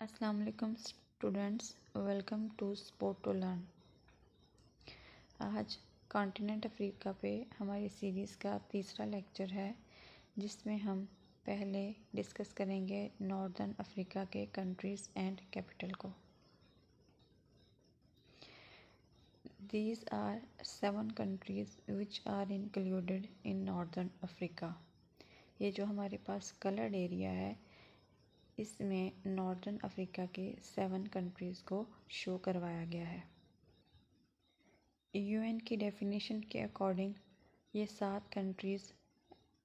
अस्सलाम वालेकुम students, welcome to sport to learn. आज कॉन्टिनेंट अफ्रीका पे हमारी सीरीज़ का तीसरा लेक्चर है, जिसमें हम पहले डिस्कस करेंगे नॉर्दर्न अफ्रीका के कंट्रीज़ एंड कैपिटल को। These are 7 countries which are included in northern Africa. ये जो हमारे पास कलर्ड एरिया है, इसमें नॉर्दर्न अफ्रीका के 7 कंट्रीज़ को शो करवाया गया है। यूएन की डेफिनेशन के अकॉर्डिंग ये 7 कंट्रीज़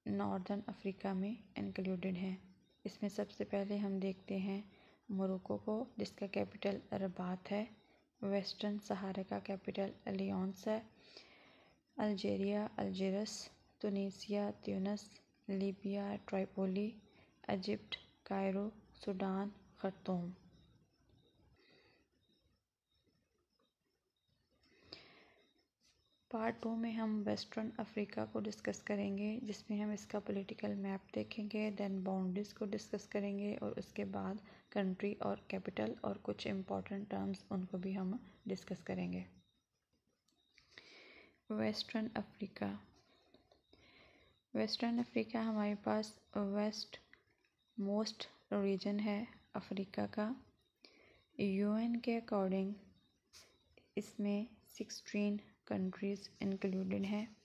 नॉर्दर्न अफ्रीका में इंक्लूडेड हैं। इसमें सबसे पहले हम देखते हैं मोरक्को को, जिसका कैपिटल रबात है। वेस्टर्न सहारा का कैपिटल लियोन्स है। Algeria Algiers, Tunisia Tunis, Libya Tripoli, Egypt Cairo, Sudan Khartoum. Part 2 में हम वेस्टर्न अफ्रीका को डिस्कस करेंगे, जिसमें हम इसका पॉलिटिकल मैप देखेंगे, देन बाउंड्रीज़ को डिस्कस करेंगे और उसके बाद कंट्री और कैपिटल और कुछ इम्पॉर्टेंट टर्म्स उनको भी हम डिस्कस करेंगे। वेस्टर्न अफ्रीका हमारे पास वेस्ट मोस्ट रीजन है अफ्रीका का। यूएन के अकॉर्डिंग इसमें 16 कंट्रीज़ इंक्लूडेड हैं।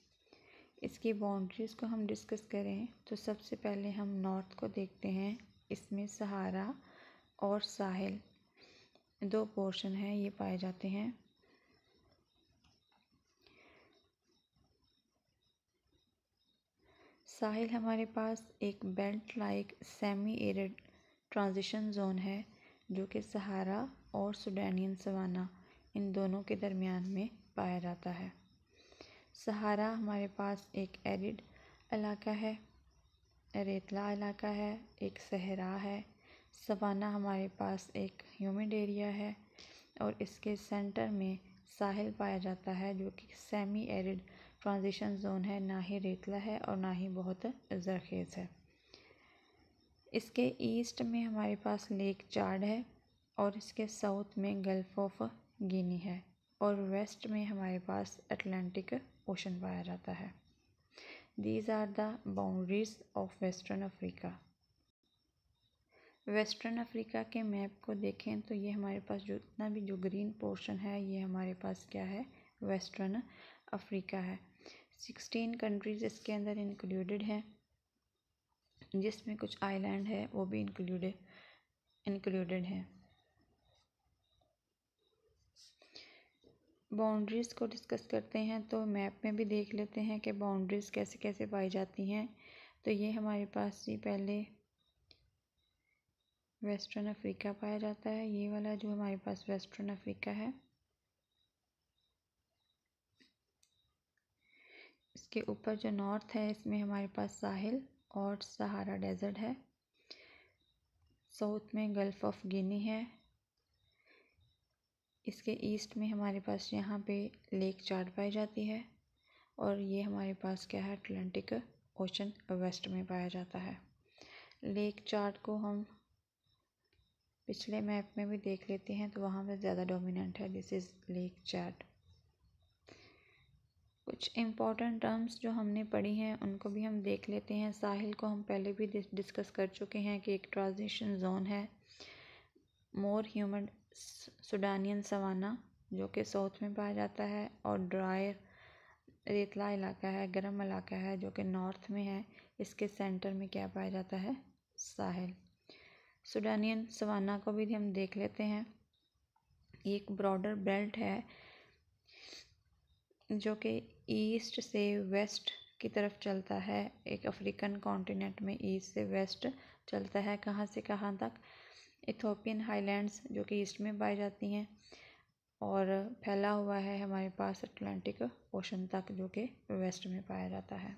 इसकी बाउंड्रीज़ को हम डिस्कस करें तो सबसे पहले हम नॉर्थ को देखते हैं। इसमें सहारा और साहिल 2 पोर्शन हैं, ये पाए जाते हैं। साहिल हमारे पास एक belt like semi arid transition zone है, जो कि सहारा और सुडानियन सवाना इन दोनों के दरमियान में पाया जाता है। सहारा हमारे पास एक एरिड इलाका है, रेतला इलाका है, एक सहरा है। सवाना हमारे पास एक ह्यूमिड एरिया है और इसके सेंटर में साहिल पाया जाता है, जो कि सेमी एरिड ट्रांजिशन जोन है, ना ही रेतला है और ना ही बहुत ज़रखेज़ है। इसके ईस्ट में हमारे पास लेक चाड है और इसके साउथ में गल्फ ऑफ गिनी है और वेस्ट में हमारे पास अटलांटिक ओशन पाया जाता है। These are the boundaries of western Africa. Western Africa के मैप को देखें तो ये हमारे पास जितना भी जो ग्रीन पोर्शन है, ये हमारे पास क्या है, वेस्टर्न अफ्रीका है। 16 कंट्रीज़ इसके अंदर इंक्लूडेड हैं, जिसमें कुछ आइलैंड है वो भी इंक्लूडेड हैं। बाउंड्रीज़ को डिस्कस करते हैं तो मैप में भी देख लेते हैं कि बाउंड्रीज़ कैसे कैसे पाई जाती हैं। तो ये हमारे पास ही पहले वेस्टर्न अफ्रीका पाया जाता है। ये वाला जो हमारे पास वेस्टर्न अफ्रीका है, इसके ऊपर जो नॉर्थ है, इसमें हमारे पास साहिल और सहारा डेजर्ट है। साउथ में गल्फ ऑफ गिनी है। इसके ईस्ट में हमारे पास यहाँ पे लेक चाड पाई जाती है और ये हमारे पास क्या है, अटलांटिक ओशन वेस्ट में पाया जाता है। लेक चाड को हम पिछले मैप में भी देख लेते हैं तो वहाँ पे ज़्यादा डोमिनेंट है। दिस इज़ लेक चाड। कुछ इम्पॉर्टेंट टर्म्स जो हमने पढ़ी हैं उनको भी हम देख लेते हैं। साहिल को हम पहले भी डिस्कस कर चुके हैं कि एक ट्रांजिशन जोन है, मोर ह्यूमिड सुडानियन सवाना जो कि साउथ में पाया जाता है, और ड्राई रेतला इलाका है, गर्म इलाका है, जो कि नॉर्थ में है। इसके सेंटर में क्या पाया जाता है, साहिल। सुडानियन सवाना को भी हम देख लेते हैं। एक ब्रॉडर बेल्ट है जो कि ईस्ट से वेस्ट की तरफ चलता है। एक अफ्रीकन कॉन्टिनेंट में ईस्ट से वेस्ट चलता है, कहाँ से कहाँ तक, इथोपियन हाईलैंड्स जो कि ईस्ट में पाई जाती हैं, और फैला हुआ है हमारे पास अटलांटिक ओशन तक, जो कि वेस्ट में पाया जाता है।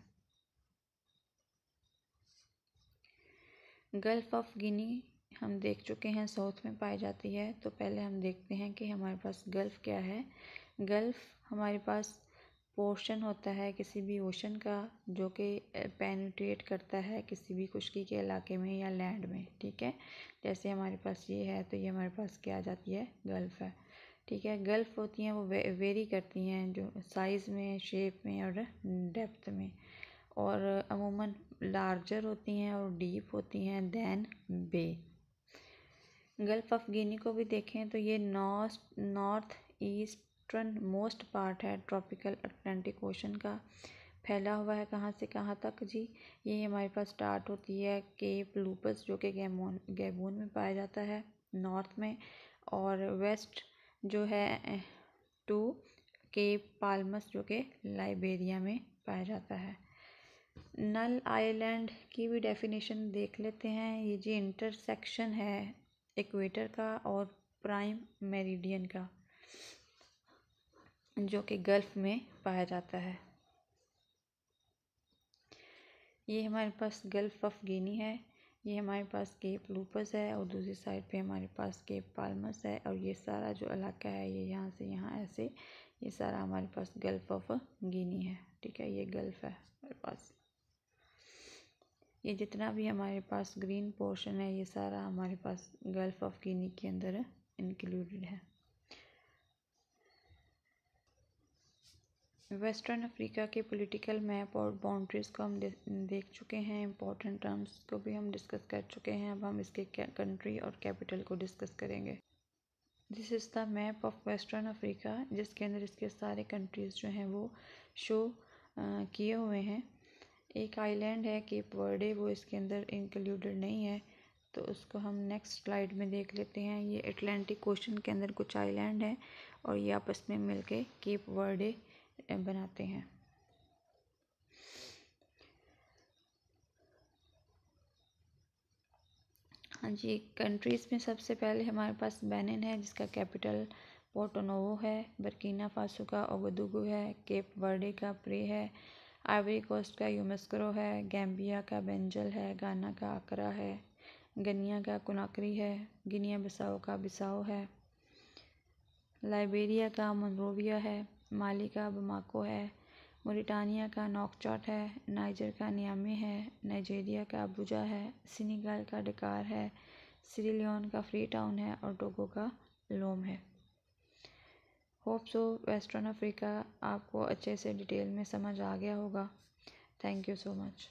गल्फ ऑफ गिनी हम देख चुके हैं, साउथ में पाई जाती है। तो पहले हम देखते हैं कि हमारे पास गल्फ क्या है। गल्फ हमारे पास पोर्शन होता है किसी भी ओशन का जो कि पेनिट्रेट करता है किसी भी खुश्की के इलाके में या लैंड में, ठीक है। जैसे हमारे पास ये है तो ये हमारे पास क्या आ जाती है, गल्फ़ है, ठीक है। गल्फ़ होती हैं वो वेरी करती हैं जो साइज़ में, शेप में और डेप्थ में, और अमूमन लार्जर होती हैं और डीप होती हैं दैन बे। गल्फ़ ऑफ गिनी को भी देखें तो ये नॉर्थ ईस्टर्न मोस्ट पार्ट है ट्रॉपिकल अटलांटिक ओशन का। फैला हुआ है कहाँ से कहाँ तक जी, ये हमारे पास स्टार्ट होती है केप लूपस जो कि गैबोन में पाया जाता है नॉर्थ में, और वेस्ट जो है टू केप पाल्मस जो कि लाइबेरिया में पाया जाता है। नल आइलैंड की भी डेफिनेशन देख लेते हैं। ये जी इंटरसेक्शन है इक्वेटर का और प्राइम मेरिडियन का जो कि गल्फ़ में पाया जाता है। ये हमारे पास गल्फ़ ऑफ गिनी है, ये हमारे पास केप लूपस है और दूसरी साइड पे हमारे पास केप पाल्मस है, और ये सारा जो इलाका है ये यहाँ से यहाँ ऐसे ये सारा हमारे पास गल्फ़ ऑफ गिनी है, ठीक है। ये गल्फ़ है हमारे पास। ये जितना भी हमारे पास ग्रीन पोर्शन है ये सारा हमारे पास गल्फ़ ऑफ गिनी के अंदर इंक्लूडेड है। वेस्टर्न अफ्रीका के पॉलिटिकल मैप और बाउंड्रीज़ को हम देख चुके हैं, इंपॉर्टेंट टर्म्स को भी हम डिस्कस कर चुके हैं। अब हम इसके कंट्री और कैपिटल को डिस्कस करेंगे। This is the map of western Africa जिसके अंदर इसके सारे कंट्रीज़ जो हैं वो शो किए हुए हैं। एक आइलैंड है केप वर्डे, वो इसके अंदर इंक्लूडेड नहीं है, तो उसको हम नेक्स्ट स्लाइड में देख लेते हैं। ये अटलांटिक ओशन के अंदर कुछ आइलैंड हैं और ये आपस में मिलके केप वर्डे बनाते हैं। हाँ जी, कंट्रीज़ में सबसे पहले हमारे पास बेनिन है जिसका कैपिटल पोर्टो नोवो है, बर्किना फासो का ओगादुगु है, केप वर्डे का प्रे है, आइवरी कोस्ट का यूमेस्करो है, गैम्बिया का बेंजल है, गाना का अकरा है, गनिया का कुनाक्री है, गिनिया बिसाओ का बिसाओ है, लाइबेरिया का मोनरोविया है, माली का बमाको है, मोरिटानिया का नौकचॉट है, नाइजर का नियामे है, नाइजीरिया का अबुजा है, सेनेगल का डकार है, सीरिलियन का फ्री टाउन है और टोगो का लोम है। होप सो वेस्टर्न अफ्रीका आपको अच्छे से डिटेल में समझ आ गया होगा। Thank you so much.